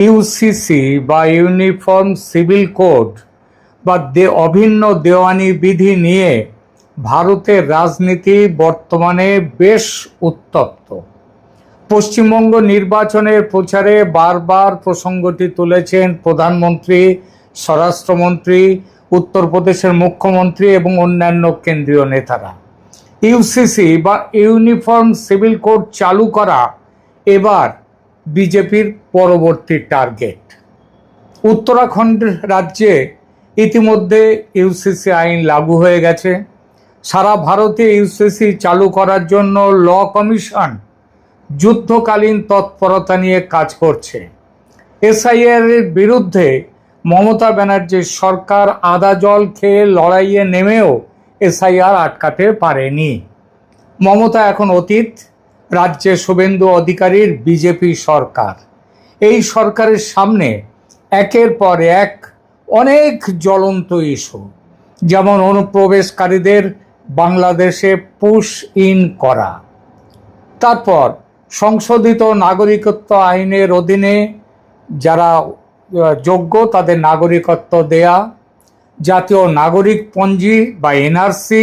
UCC বা uniform civil code বা অভিন্ন দেওয়ানি বিধি নিয়ে ভারতের রাজনীতি বর্তমানে বেশ উত্তপ্ত। পশ্চিমবঙ্গ নির্বাচনের প্রচারে বারবার প্রসঙ্গটি তুলেছেন প্রধানমন্ত্রী, স্বরাষ্ট্রমন্ত্রী, উত্তরপ্রদেশের মুখ্যমন্ত্রী এবং অন্যান্য কেন্দ্রীয় নেতারা। ইউসিসি বা ইউনিফর্ম সিভিল কোড চালু করা এবার বিজেপির পরবর্তী টার্গেট। উত্তরাখণ্ড রাজ্যে ইতিমধ্যে ইউসিসি আইন লাগু হয়ে গেছে। সারা ভারতে ইউসিসি চালু করার জন্য ল কমিশন যুদ্ধকালীন তৎপরতা নিয়ে কাজ করছে। এসআইআর এর বিরুদ্ধে মমতা ব্যানার্জির সরকার আদা জল খেয়ে লড়াইয়ে নেমেও এসআইআর আটকাতে পারেনি। মমতা এখন অতীত, রাজ্যে শুভেন্দু অধিকারীর বিজেপি সরকার। এই সরকারের সামনে একের পর এক অনেক জ্বলন্ত ইস্যু, যেমন অনুপ্রবেশকারীদের বাংলাদেশে পুশ ইন করা, তারপর সংশোধিত নাগরিকত্ব আইনের অধীনে যারা যোগ্য তাদের নাগরিকত্ব দেয়া, জাতীয় নাগরিক পঞ্জি বা এনআরসি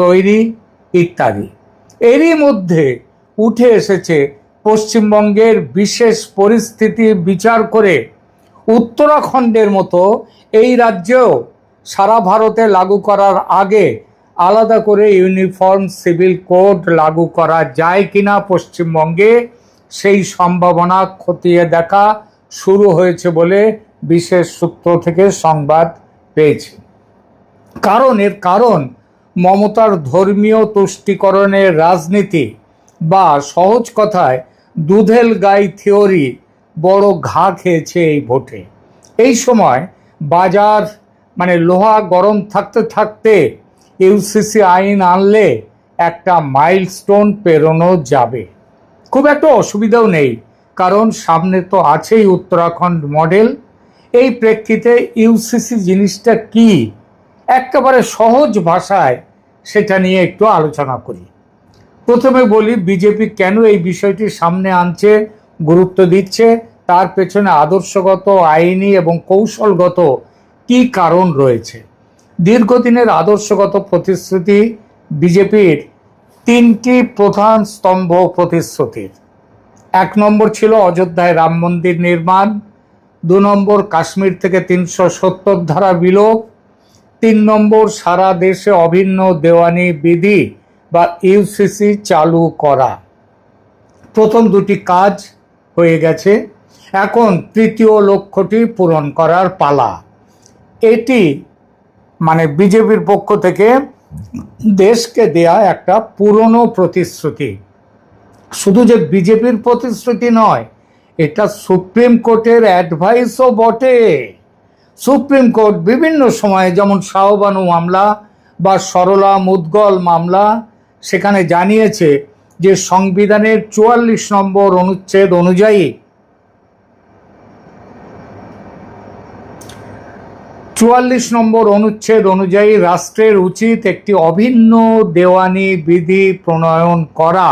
তৈরি ইত্যাদি। এরই মধ্যে উঠে এসেছে পশ্চিমবঙ্গের বিশেষ পরিস্থিতি বিচার করে উত্তরাখণ্ডের মতো এই রাজ্যেও সারা ভারতে লাগু করার আগে আলাদা করে ইউনিফর্ম সিভিল কোড লাগু করা যায় কিনা পশ্চিমবঙ্গে সেই সম্ভাবনা খতিয়ে দেখা শুরু হয়েছে বলে বিশেষ সূত্র থেকে সংবাদ পেয়েছি। এর কারণ মমতার ধর্মীয় তুষ্টিকরণের রাজনীতি বা সহজ কথায় দুধেল গাই থিওরি বড় ঘা খেয়েছে এই ভোটে। এই সময় বাজার লোহা গরম থাকতে থাকতে ইউসিসি আইন আনলে একটা মাইলস্টোন পেরোনো যাবে। খুব একটা অসুবিধাও নেই, কারণ সামনে তো আছেই উত্তরাখণ্ড মডেল। এই প্রেক্ষিতে ইউসিসি জিনিসটা কি, একেবারে সহজ ভাষায় সেটা নিয়ে একটু আলোচনা করি। প্রথমে বলি বিজেপি কেন এই বিষয়টি সামনে আনছে, গুরুত্ব দিচ্ছে, তার পেছনে আদর্শগত, আইনি এবং কৌশলগত কি কারণ রয়েছে। দীর্ঘদিনের আদর্শগত প্রতিশ্রুতি বিজেপির তিনটি প্রধান স্তম্ভ প্রতিশ্রুতির। 1 নম্বর ছিল অযোধ্যায় রাম মন্দির নির্মাণ, 2 নম্বর কাশ্মীর থেকে 370 ধারা বিলোপ, 3 নম্বর সারা দেশে অভিন্ন দেওয়ানি বিধি বা ইউসিসি চালু করা। প্রথম দুটি কাজ হয়ে গেছে, এখন তৃতীয় লক্ষ্যটি পূরণ করার পালা। এটি বিজেপির পক্ষ থেকে দেশকে দেয়া একটা পুরনো প্রতিশ্রুতি। শুধু যে বিজেপির প্রতিশ্রুতি নয়, এটা সুপ্রিম কোর্টের অ্যাডভাইসও বটে। সুপ্রিম কোর্ট বিভিন্ন সময়ে, যেমন শাহবানু মামলা বা সরলা মুদগল মামলা, সেখানে জানিয়েছে যে সংবিধানের 44 নম্বর অনুচ্ছেদ অনুযায়ী 44 নম্বর অনুচ্ছেদ অনুযায়ী রাষ্ট্রের উচিত একটি অভিন্ন দেওয়ানি বিধি প্রণয়ন করা,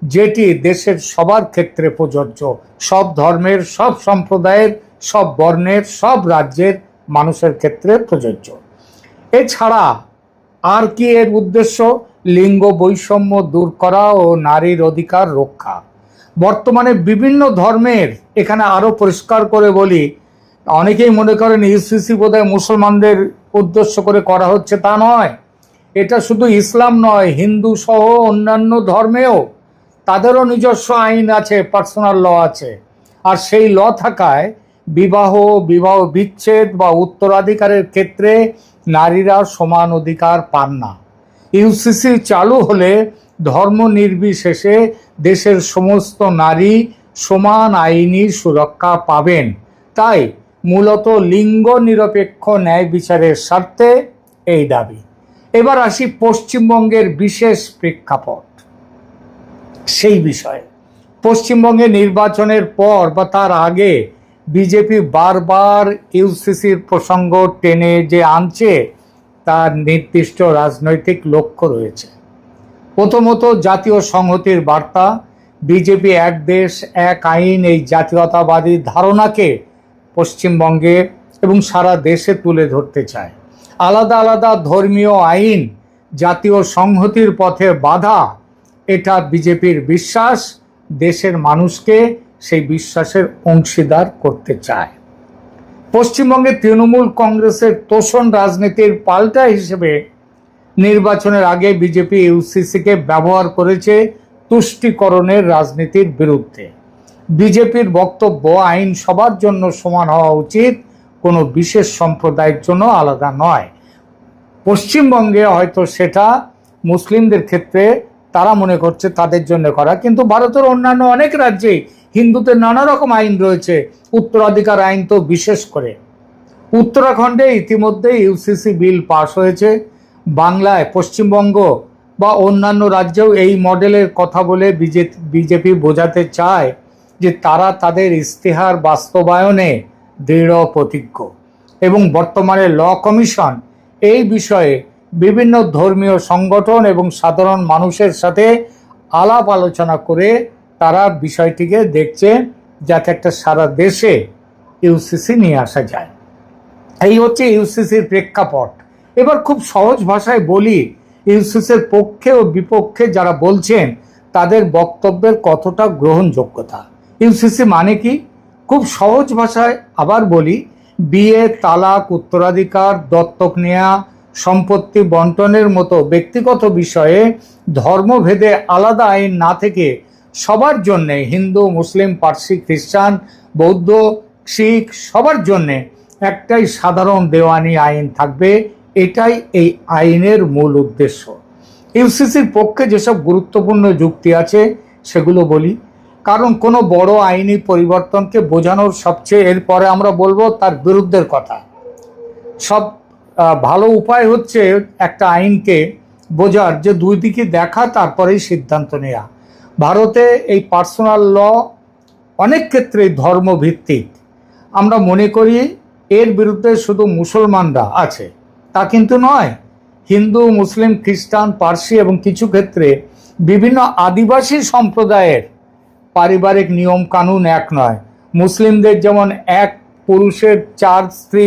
যেটি দেশের সবার ক্ষেত্রে প্রযোজ্য, সব ধর্মের, সব সম্প্রদায়ের, সব বর্ণের, সব রাজ্যের মানুষের ক্ষেত্রে প্রযোজ্য। এছাড়া আর কি এর উদ্দেশ্য? লিঙ্গ বৈষম্য দূর করা ও নারীর অধিকার রক্ষা। বর্তমানে বিভিন্ন ধর্মের, এখানে আরো পরিষ্কার করে বলি, অনেকেই মনে করেন ইউসিসি বোধহয় মুসলমানদের উদ্দেশ্য করে করা হচ্ছে, তা নয়। এটা শুধু ইসলাম নয়, হিন্দু সহ অন্যান্য ধর্মেও তাদেরও নিজস্ব আইন আছে, পার্সোনাল ল আছে। আর সেই ল থাকায় বিবাহ বিচ্ছেদ বা উত্তরাধিকারের ক্ষেত্রে নারীরা সমান অধিকার পান না। ইউসিসি চালু হলে ধর্ম নির্বিশেষে দেশের সমস্ত নারী সমান আইনি সুরক্ষা পাবেন। তাই মূলত লিঙ্গ নিরপেক্ষ ন্যায় বিচারের স্বার্থে এই দাবি। এবার আসি পশ্চিমবঙ্গের বিশেষ প্রেক্ষাপট সেই বিষয়ে। পশ্চিমবঙ্গে নির্বাচনের পর বা তার আগে বিজেপি বারবার ইউসিসির প্রসঙ্গ টেনে যে আনছে, তার নির্দিষ্ট রাজনৈতিক লক্ষ্য রয়েছে। প্রথমত জাতীয় সংহতির বার্তা, বিজেপি এক দেশ এক আইন এই জাতীয়তাবাদী ধারণাকে পশ্চিমবঙ্গে এবং সারা দেশে তুলে ধরতে চায়। আলাদা আলাদা ধর্মীয় আইন জাতীয় সংহতির পথে বাধা, এটা বিজেপির বিশ্বাস। দেশের মানুষকে সেই বিশ্বাসের অংশীদার করতে চায়। পশ্চিমবঙ্গে তৃণমূল কংগ্রেসের তোষণ রাজনীতির পাল্টা হিসেবে নির্বাচনের আগে বিজেপি ইউসিসিকে ব্যবহার করেছে তুষ্টিকরণের রাজনীতির বিরুদ্ধে। বিজেপির বক্তব্য আইন সবার জন্য সমান হওয়া উচিত, কোনো বিশেষ সম্প্রদায়ের জন্য আলাদা নয়। পশ্চিমবঙ্গে হয়তো সেটা মুসলিমদের ক্ষেত্রে তারা মনে করছে তাদের জন্য করা, কিন্তু ভারতের অন্যান্য অনেক রাজ্যেই হিন্দুদের নানা রকম আইন রয়েছে, উত্তরাধিকার আইন তো বিশেষ করে। উত্তরাখণ্ডে ইতিমধ্যে ইউসিসি বিল পাশ হয়েছে। বাংলায়, পশ্চিমবঙ্গ বা অন্যান্য রাজ্যেও এই মডেলের কথা বলে বিজেপি বোঝাতে চায় যে তারা তাদের ইস্তেহার বাস্তবায়নে দৃঢ় প্রতিজ্ঞ। এবং বর্তমানে ল কমিশন এই বিষয়ে বিভিন্ন ধর্মীয় সংগঠন এবং সাধারণ মানুষের সাথে আলাপ আলোচনা করে তারা বিষয়টিকে দেখছে যাতে একটা সারা দেশে ইউসিসি নিয়ে আসা যায়। এই হচ্ছে ইউসিসির প্রেক্ষাপট। এবার খুব সহজ ভাষায় বলি, ইউসিসির পক্ষে ও বিপক্ষে যারা বলছেন তাদের বক্তব্যের কতটা গ্রহণযোগ্যতা। ইউসিসি মানে কি? খুব সহজ ভাষায় আবার বলি, বিয়ে, তালাক, উত্তরাধিকার, দত্তক নেওয়া, সম্পত্তি বন্টনের মতো ব্যক্তিগত বিষয়ে ধর্মভেদে আলাদা আইন না থেকে সবার জন্যে, হিন্দু, মুসলিম, পার্সি, খ্রিস্টান, বৌদ্ধ, শিখ সবার জন্যে একটাই সাধারণ দেওয়ানি আইন থাকবে। এটাই এই আইনের মূল উদ্দেশ্য। ইউসিসির পক্ষে যেসব গুরুত্বপূর্ণ যুক্তি আছে সেগুলো বলি, কারণ কোনো বড় আইনি পরিবর্তনকে বোঝানোর সবচেয়ে, এরপরে আমরা বলবো তার বিরুদ্ধের কথা, সব ভালো উপায় হচ্ছে একটা আইনকে বোঝার যে দুই দিকে দেখা, তারপরেই সিদ্ধান্ত নেওয়া। ভারতে এই পার্সোনাল ল অনেক ক্ষেত্রেই ধর্মভিত্তিক। আমরা মনে করি এর বিরুদ্ধে শুধু মুসলমানরা আছে, তা কিন্তু নয়। হিন্দু, মুসলিম, খ্রিস্টান, পার্সি এবং কিছু ক্ষেত্রে বিভিন্ন আদিবাসী সম্প্রদায়ের পারিবারিক নিয়ম কানুন এক নয়। মুসলিমদের যেমন এক পুরুষের 4 স্ত্রী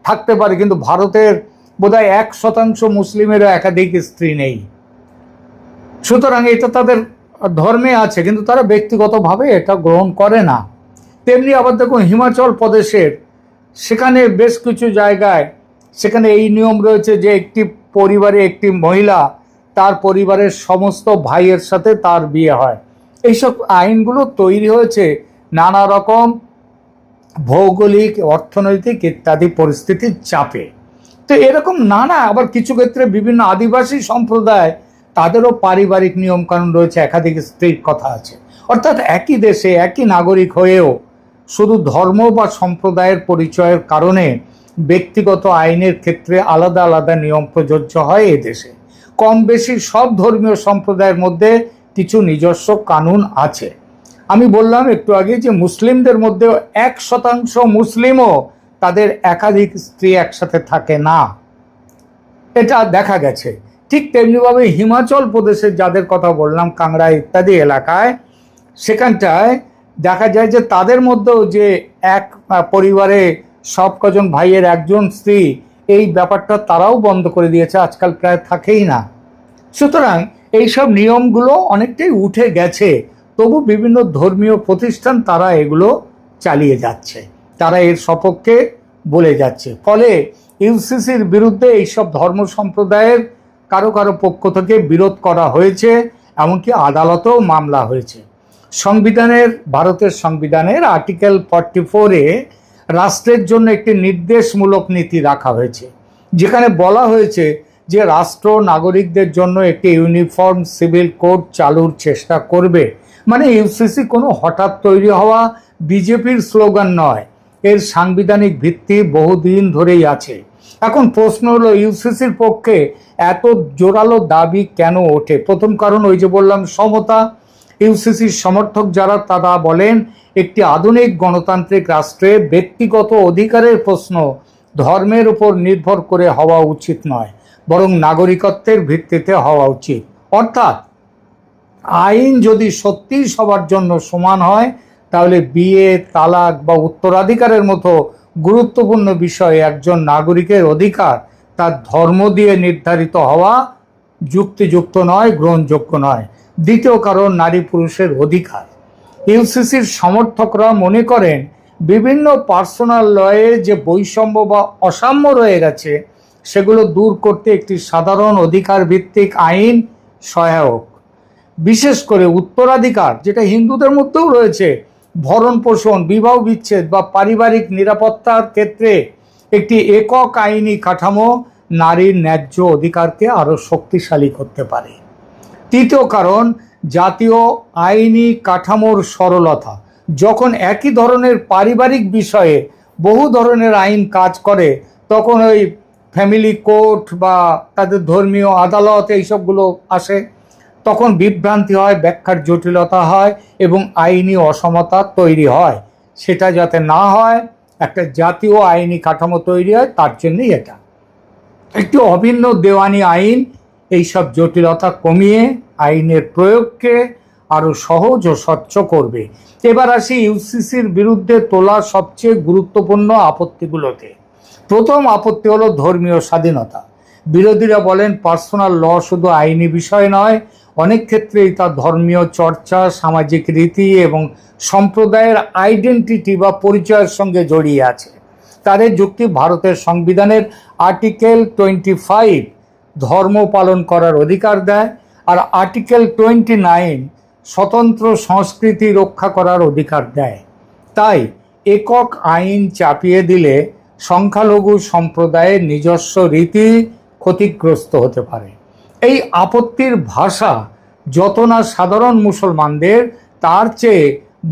থাকতে পারে, কিন্তু ভারতের বোধহয় 1% মুসলিমেরও একাধিক স্ত্রী নেই। সুতরাং এটা তাদের ধর্মে আছে, কিন্তু তারা ব্যক্তিগতভাবে এটা গ্রহণ করে না। তেমনি আবার দেখুন হিমাচল প্রদেশের, সেখানে বেশ কিছু জায়গায় সেখানে এই নিয়ম রয়েছে যে একটি পরিবারে একটি মহিলা তার পরিবারের সমস্ত ভাইয়ের সাথে তার বিয়ে হয়। এইসব আইনগুলো তৈরি হয়েছে নানা রকম ভৌগোলিক, অর্থনৈতিক ইত্যাদি পরিস্থিতির চাপে। তো এরকম নানা, আবার কিছু ক্ষেত্রে বিভিন্ন আদিবাসী সম্প্রদায় তাদেরও পারিবারিক নিয়মকানুন রয়েছে, একাধিক স্ত্রীর কথা আছে। অর্থাৎ একই দেশে একই নাগরিক হয়েও শুধু ধর্ম বা সম্প্রদায়ের পরিচয়ের কারণে ব্যক্তিগত আইনের ক্ষেত্রে আলাদা আলাদা নিয়ম প্রযোজ্য হয় এ দেশে। কম বেশি সব ধর্মীয় সম্প্রদায়ের মধ্যে কিছু নিজস্ব কানুন আছে। আমি বললাম একটু আগে যে মুসলিমদের মধ্যেও 1% মুসলিমও তাদের একাধিক স্ত্রী একসাথে থাকে না, এটা দেখা গেছে। ঠিক তেমনিভাবে হিমাচল প্রদেশের যাদের কথা বললাম, কাংড়া ইত্যাদি এলাকায়, সেখানটায় দেখা যায় যে তাদের মধ্যেও যে এক পরিবারে সব কজন ভাইয়ের একজন স্ত্রী, এই ব্যাপারটা তারাও বন্ধ করে দিয়েছে, আজকাল প্রায় থাকেই না। সুতরাং এইসব নিয়মগুলো অনেকটাই উঠে গেছে, তবু বিভিন্ন ধর্মীয় প্রতিষ্ঠান তারা এগুলো চালিয়ে যাচ্ছে, তারা এর সপক্ষে বলে যাচ্ছে। ফলে ইউসিসির বিরুদ্ধে এইসব ধর্ম সম্প্রদায়ের কারো কারো পক্ষ থেকে বিরোধ করা হয়েছে, এমনকি আদালতেও মামলা হয়েছে। ভারতের সংবিধানের আর্টিকেল 44-এ রাষ্ট্রের জন্য একটি নির্দেশমূলক নীতি রাখা হয়েছে, যেখানে বলা হয়েছে যে রাষ্ট্র নাগরিকদের জন্য একটি ইউনিফর্ম সিভিল কোড চালুর চেষ্টা করবে। মানে ইউসিসি কোনো হঠাৎ তৈরি হওয়া বিজেপির স্লোগান নয়, এর সাংবিধানিক ভিত্তি বহুদিন ধরেই আছে। এখন প্রশ্ন হলো ইউসিসির পক্ষে এত জোরালো দাবি কেন ওঠে? প্রথম কারণ ওই যে বললাম, সমতা। ইউসিসির সমর্থক যারা তারা বলেন একটি আধুনিক গণতান্ত্রিক রাষ্ট্রে ব্যক্তিগত অধিকারের প্রশ্ন ধর্মের উপর নির্ভর করে হওয়া উচিত নয়, বরং নাগরিকত্বের ভিত্তিতে হওয়া উচিত। অর্থাৎ আইন যদি সত্যিই সবার জন্য সমান হয়, তাহলে বিয়ে, তালাক বা উত্তরাধিকারের মতো গুরুত্বপূর্ণ বিষয়ে একজন নাগরিকের অধিকার তার ধর্ম দিয়ে নির্ধারিত হওয়া যুক্তিযুক্ত নয়, গ্রহণযোগ্য নয়। দ্বিতীয় কারণ, নারী পুরুষের অধিকার। ইউসিসির সমর্থকরা মনে করেন বিভিন্ন পার্সোনাল লয়ে যে বৈষম্য বা অসাম্য রয়ে গেছে সেগুলো দূর করতে একটি সাধারণ অধিকার ভিত্তিক আইন সহায়ক। বিশেষ করে উত্তরাধিকার, যেটা হিন্দুদের মধ্যেও রয়েছে, ভরণ পোষণ, বিবাহ বিচ্ছেদ বা পারিবারিক নিরাপত্তার ক্ষেত্রে একটি একক আইনি কাঠামো নারীর ন্যায্য অধিকারকে আরও শক্তিশালী করতে পারে। তৃতীয় কারণ, জাতীয় আইনি কাঠামোর সরলতা। যখন একই ধরনের পারিবারিক বিষয়ে বহু ধরনের আইন কাজ করে, তখন ওই ফ্যামিলি কোর্ট বা তাদের ধর্মীয় আদালত এইসবগুলো আসে, তখন বিভ্রান্তি হয়, ব্যাখ্যার জটিলতা হয় এবং আইনি অসমতা তৈরি হয়। সেটা যাতে না হয়, একটা জাতীয় আইনি কাঠামো তৈরি হয়, তার জন্যই এটা একটি অভিন্ন দেওয়ানি আইন এইসব জটিলতা কমিয়ে আইনের প্রয়োগকে আরো সহজ ও স্বচ্ছ করবে। এবার আসি ইউসিসির বিরুদ্ধে তোলা সবচেয়ে গুরুত্বপূর্ণ আপত্তিগুলোতে। প্রথম আপত্তি হলো ধর্মীয় স্বাধীনতা। বিরোধীরা বলেন পার্সোনাল ল শুধু আইনি বিষয় নয়, অনেক ক্ষেত্রেই তা ধর্মীয় চর্চা, সামাজিক রীতি এবং সম্প্রদায়ের আইডেন্টিটি বা পরিচয়ের সঙ্গে জড়িয়ে আছে। তাদের যুক্তি, ভারতের সংবিধানের আর্টিকেল 25 ধর্ম পালন করার অধিকার দেয়, আর আর্টিকেল 29 স্বতন্ত্র সংস্কৃতি রক্ষা করার অধিকার দেয়। তাই একক আইন চাপিয়ে দিলে সংখ্যালঘু সম্প্রদায়ের নিজস্ব রীতি ক্ষতিগ্রস্ত হতে পারে। এই আপত্তির ভাষা যত না সাধারণ মুসলমানদের, তার চেয়ে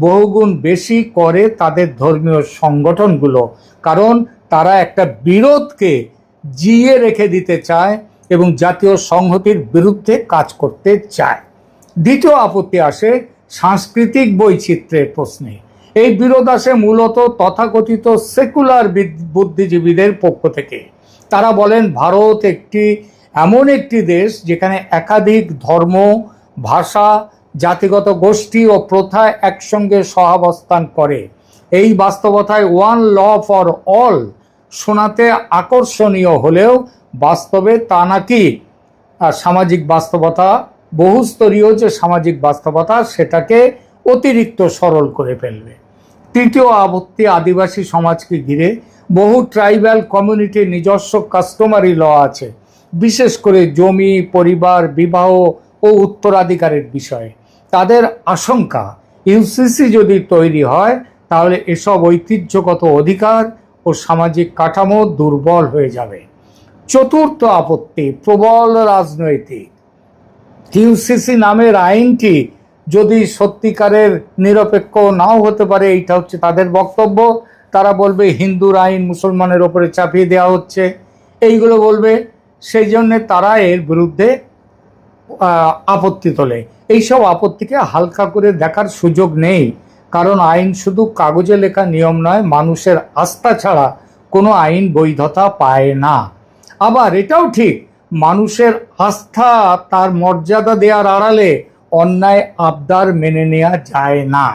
বহুগুণ বেশি করে তাদের ধর্মীয় সংগঠনগুলো, কারণ তারা একটা বিরোধকে জিইয়ে রেখে দিতে চায় এবং জাতীয় সংহতির বিরুদ্ধে কাজ করতে চায়। দ্বিতীয় আপত্তি আসে সাংস্কৃতিক বৈচিত্র্যের প্রশ্নে। এই বিরোধ আসে মূলত তথাকথিত সেকুলার বুদ্ধিজীবীদের পক্ষ থেকে। তারা বলেন ভারত এমন একটি দেশ যেখানে একাধিক ধর্ম, ভাষা, জাতিগত গোষ্ঠী ও প্রথা একসঙ্গে সহাবস্থান করে। এই বাস্তবতায় ওয়ান ল ফর অল শোনাতে আকর্ষণীয় হলেও বাস্তবে তা নাকি সামাজিক বাস্তবতা, বহুস্তরীয় যে সামাজিক বাস্তবতা, সেটাকে অতিরিক্ত সরল করে ফেলবে। তৃতীয় আপত্তি আদিবাসী সমাজকে ঘিরে। বহু ট্রাইবাল কমিউনিটির নিজস্ব কাস্টমারি ল আছে, বিশেষ করে জমি, পরিবার, বিবাহ ও উত্তরাধিকারের বিষয়ে। তাদের আশঙ্কা, ইউসিসি যদি তৈরি হয় তাহলে এসব ঐতিহ্যগত অধিকার ও সামাজিক কাঠামো দুর্বল হয়ে যাবে। চতুর্থ আপত্তি প্রবল রাজনৈতিক। ইউসিসি নামের আইনটি যদি সত্যিকারের নিরপেক্ষ নাও হতে পারে, এইটা হচ্ছে তাদের বক্তব্য। তারা বলবে হিন্দুর আইন মুসলমানের ওপরে চাপিয়ে দেওয়া হচ্ছে, এইগুলো বলবে। সেই জন্যে তারা এর বিরুদ্ধে আপত্তি তোলে। এইসব আপত্তিকে হালকা করে দেখার সুযোগ নেই, কারণ আইন শুধু কাগজে লেখা নিয়ম নয়, মানুষের আস্থা ছাড়া কোনো আইন বৈধতা পায় না। আবার এটাও ঠিক, মানুষের আস্থা তার মর্যাদা দেওয়ার আড়ালে অন্যায় আবদার মেনে নেওয়া যায় না।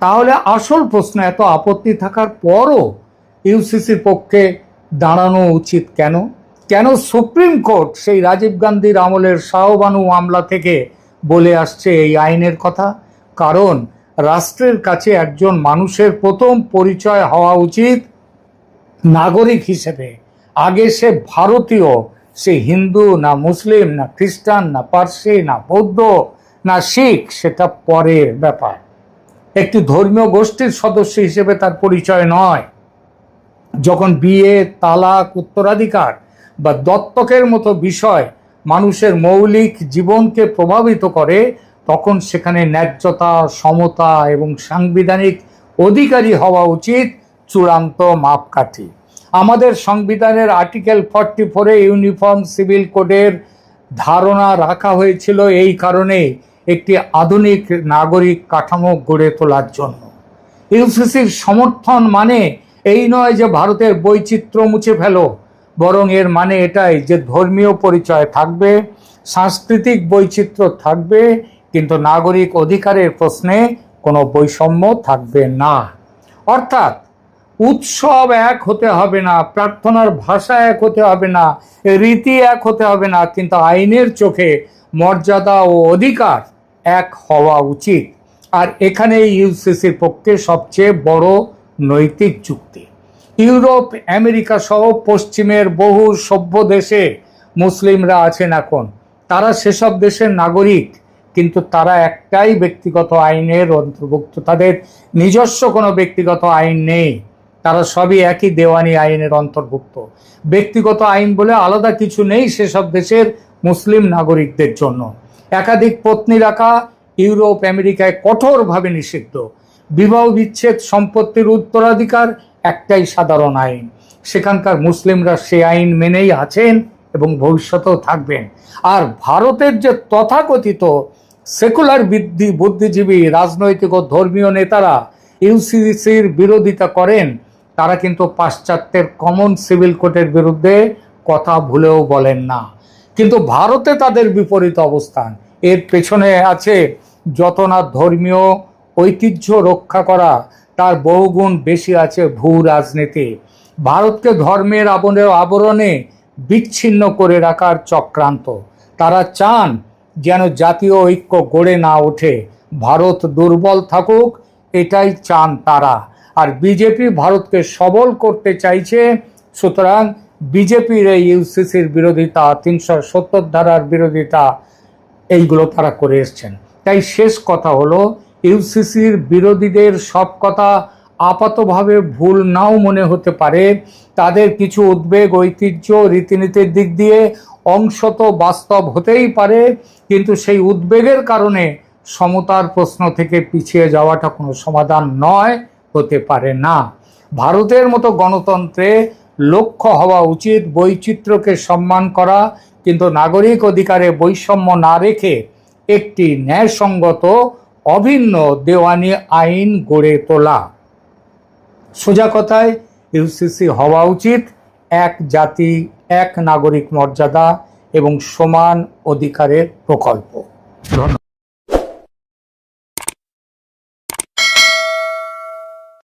তাহলে আসল প্রশ্ন, এত আপত্তি থাকার পরও ইউসিসির পক্ষে দাঁড়ানো উচিত কেন? কেন সুপ্রিম কোর্ট সেই রাজীব গান্ধীর আমলের শাহবানু মামলা থেকে বলে আসছে এই আইনের কথা? কারণ রাষ্ট্রের কাছে একজন মানুষের প্রথম পরিচয় হওয়া উচিত নাগরিক হিসেবে। আগে সে ভারতীয়, সে হিন্দু না মুসলিম না খ্রিস্টান না পার্সি না বৌদ্ধ না শিখ, সেটা পরের ব্যাপার। একটি ধর্মীয় গোষ্ঠীর সদস্য হিসেবে তার পরিচয় নয়। যখন বিয়ে, তালাক, উত্তরাধিকার বা দত্তকের মতো বিষয় মানুষের মৌলিক জীবনকে প্রভাবিত করে, তখন সেখানে ন্যায্যতা, সমতা এবং সাংবিধানিক অধিকারী হওয়া উচিত চূড়ান্ত মাপকাঠি। আমাদের সংবিধানের আর্টিকেল 44-এ ইউনিফর্ম সিভিল কোডের ধারণা রাখা হয়েছিল এই কারণে, একটি আধুনিক নাগরিক কাঠামো গড়ে তোলার জন্য। ইউসিসির সমর্থন মানে এই নয় যে ভারতের বৈচিত্র্য মুছে ফেলো, বরং এর মানে এটাই যে ধর্মীয় পরিচয় থাকবে, সাংস্কৃতিক বৈচিত্র্য থাকবে, কিন্তু নাগরিক অধিকারের প্রশ্নে কোনো বৈষম্য থাকবে না। অর্থাৎ উৎসব এক হতে হবে না, প্রার্থনার ভাষা এক হতে হবে না, রীতি এক হতে হবে না, কিন্তু আইনের চোখে মর্যাদা ও অধিকার এক হওয়া উচিত। আর এখানে ইউসিসির পক্ষে সবচেয়ে বড় নৈতিক যুক্তি। ইউরোপ, আমেরিকা সহ পশ্চিমের বহু সভ্য দেশে মুসলিমরা আছেন এখন, তারা সেসব দেশের নাগরিক, কিন্তু তারা একটাই ব্যক্তিগত আইনের অন্তর্ভুক্ত, তাদের নিজস্ব কোনো ব্যক্তিগত আইন নেই, তারা সবই একই দেওয়ানি আইনের অন্তর্ভুক্ত। ব্যক্তিগত আইন বলে আলাদা কিছু নেই সেসব দেশের মুসলিম নাগরিকদের জন্য। একাধিক পত্নী রাখা ইউরোপ, আমেরিকায় কঠোরভাবে নিষিদ্ধ। বিবাহ বিচ্ছেদ, সম্পত্তির উত্তরাধিকার একটাই সাধারণ আইন। সেখানকার মুসলিমরা সে আইন মেনেই আছেন এবং ভবিষ্যতেও থাকবেন। আর ভারতের যে তথাকথিত সেকুলার বুদ্ধিজীবী, রাজনৈতিক ও ধর্মীয় নেতারা ইউসিসির বিরোধিতা করেন, তারা কিন্তু পাশ্চাত্যের কমন সিভিল কোডের বিরুদ্ধে কথা ভুলেও বলেন না। কিন্তু ভারতে তাদের বিপরীত অবস্থান। এর পেছনে আছে যত না ধর্মীয় ঐতিহ্য রক্ষা করা, তার বহুগুণ বেশি আছে ভূ রাজনীতি। ভারতকে ধর্মের আবরণে বিচ্ছিন্ন করে রাখার চক্রান্ত। তারা চান যেন জাতীয় ঐক্য গড়ে না ওঠে, ভারত দুর্বল থাকুক, এটাই চান তারা। আর বিজেপি ভারতকে সবল করতে চাইছে, সুতরাং বিজেপির এই ইউসিসির বিরোধিতা, 370 ধারার বিরোধিতা, এইগুলো তারা করে এসছেন। তাই শেষ কথা হলো, ইউসিসির বিরোধীদের সব কথা আপাতভাবে ভুল নাও মনে হতে পারে, তাদের কিছু উদ্বেগ ঐতিহ্য রীতিনীতির দিক দিয়ে অংশত বাস্তব হতেই পারে, কিন্তু সেই উদ্বেগের কারণে সমতার প্রশ্ন থেকে পিছিয়ে যাওয়াটা কোনো সমাধান নয়, হতে পারে না। ভারতের মতো গণতন্ত্রে লক্ষ্য হওয়া উচিত বৈচিত্র্যকে সম্মান করা, কিন্তু নাগরিক অধিকারে বৈষম্য না রেখে একটি ন্যায়সঙ্গত অভিন্ন দেওয়ানি আইন গড়ে তোলা। সোজা কথায় ইউসিসি হওয়া উচিত এক জাতি, এক নাগরিক মর্যাদা এবং সমান অধিকারের প্রকল্প।